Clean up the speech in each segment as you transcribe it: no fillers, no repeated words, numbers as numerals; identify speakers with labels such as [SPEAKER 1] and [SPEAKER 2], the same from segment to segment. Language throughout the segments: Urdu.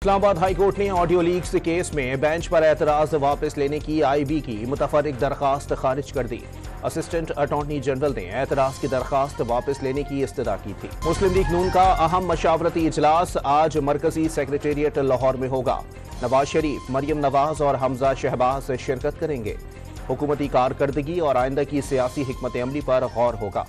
[SPEAKER 1] اسلام آباد ہائی کورٹ نے آڈیو لیکس کیس میں بینچ پر اعتراض واپس لینے کی آئی بی کی متفرق درخواست خارج کر دی۔ اسسٹنٹ اٹارنی جنرل نے اعتراض کی درخواست واپس لینے کی استدعا کی تھی۔ مسلم لیگ نون کا اہم مشاورتی اجلاس آج مرکزی سیکریٹریٹ لاہور میں ہوگا۔ نواز شریف، مریم نواز اور حمزہ شہباز شرکت کریں گے۔ حکومتی کارکردگی اور آئندہ کی سیاسی حکمت عملی پر غور ہوگا۔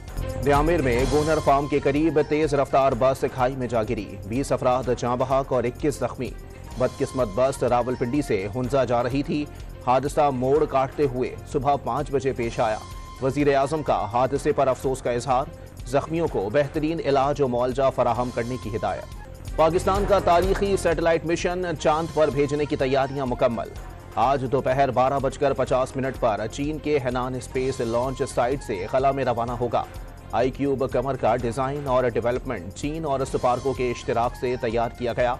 [SPEAKER 1] دیامیر میں گونر فارم کے قریب تیز رفتار بس کھائی میں جا گری، 20 افراد جاں بحق اور 21 زخمی۔ بدقسمت بس راولپنڈی سے ہنزا جا رہی تھی۔ حادثہ موڑ کاٹتے ہوئے صبح 5 بجے پیش آیا۔ وزیر اعظم کا حادثے پر افسوس کا اظہار، زخمیوں کو بہترین علاج و معالجہ فراہم کرنے کی ہدایت۔ پاکستان کا تاریخی سیٹلائٹ مشن چاند پر بھیجنے کی تیاریاں مکمل۔ آج دوپہر 12:50 پر چین کے ہینان اسپیس لانچ سائٹ سے خلا میں روانہ ہوگا۔ آئی کیوب قمر کا ڈیزائن اور ڈیولپمنٹ چین اور سپارکو کے اشتراک سے تیار کیا گیا۔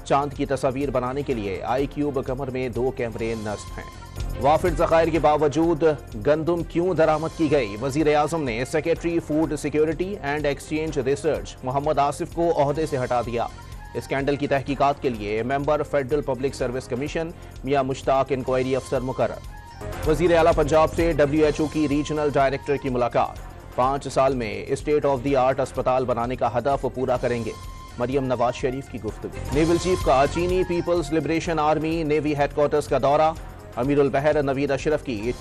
[SPEAKER 1] چاند کی تصاویر بنانے کے لیے آئی کیوب قمر میں 2 کیمرے نصب ہیں۔ وافر ذخائر کے باوجود گندم کیوں درآمد کی گئی؟ وزیر اعظم نے secretary food security and exchange research Muhammad Asif کو عہدے سے ہٹا دیا۔ اسکینڈل کی تحقیقات کے لیے ممبر فیڈرل پبلک سروس کمیشن میاں مشتاق انکوائری افسر مقرر۔ وزیر اعلیٰ پنجاب سے WHO کی ریجنل ڈائریکٹر کی ملاقات۔ 5 سال میں اسٹیٹ آف دی آرٹ اسپتال بنانے کا ہدف پورا کریں گے، مریم نواز شریف کی گفتگو۔ نیول چیف کا چینی People's Liberation Army Navy headquarters کا دورہ۔ امیر البحر نوید اشرف کی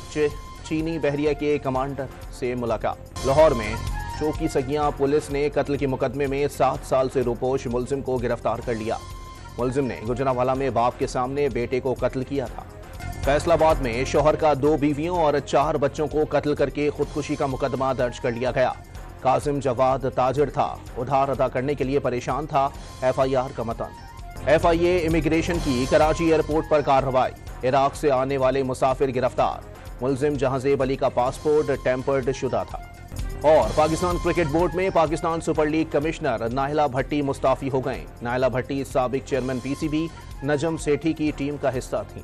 [SPEAKER 1] چینی بحریہ کے کمانڈر سے ملاقات۔ لاہور میں چوکی سگیاں پولیس نے قتل کے مقدمے میں 7 سال سے روپوش ملزم کو گرفتار کر لیا۔ ملزم نے گجرانوالہ میں باپ کے سامنے بیٹے کو قتل کیا تھا۔ فیصل آباد میں شوہر کا 2 بیویوں اور 4 بچوں کو قتل کر کے خودکشی کا مقدمہ درج کر لیا گیا۔ قاسم جواد تاجر تھا، ادھار ادا کرنے کے لیے پریشان تھا۔ FIR کا متن۔ FIA امیگریشن کی کراچی ایئرپورٹ پر کارروائی۔ عراق سے آنے والے مسافر گرفتار۔ ملزم جہانزیب علی کا پاسپورٹ ٹیمپرڈ شدہ تھا۔ اور پاکستان کرکٹ بورڈ میں پاکستان سپر لیگ کمشنر نائلہ بھٹی مستعفی ہو گئیں۔ نائلہ بھٹی سابق چیئرمین PCB نجم سیٹھی کی ٹیم کا حصہ تھیں۔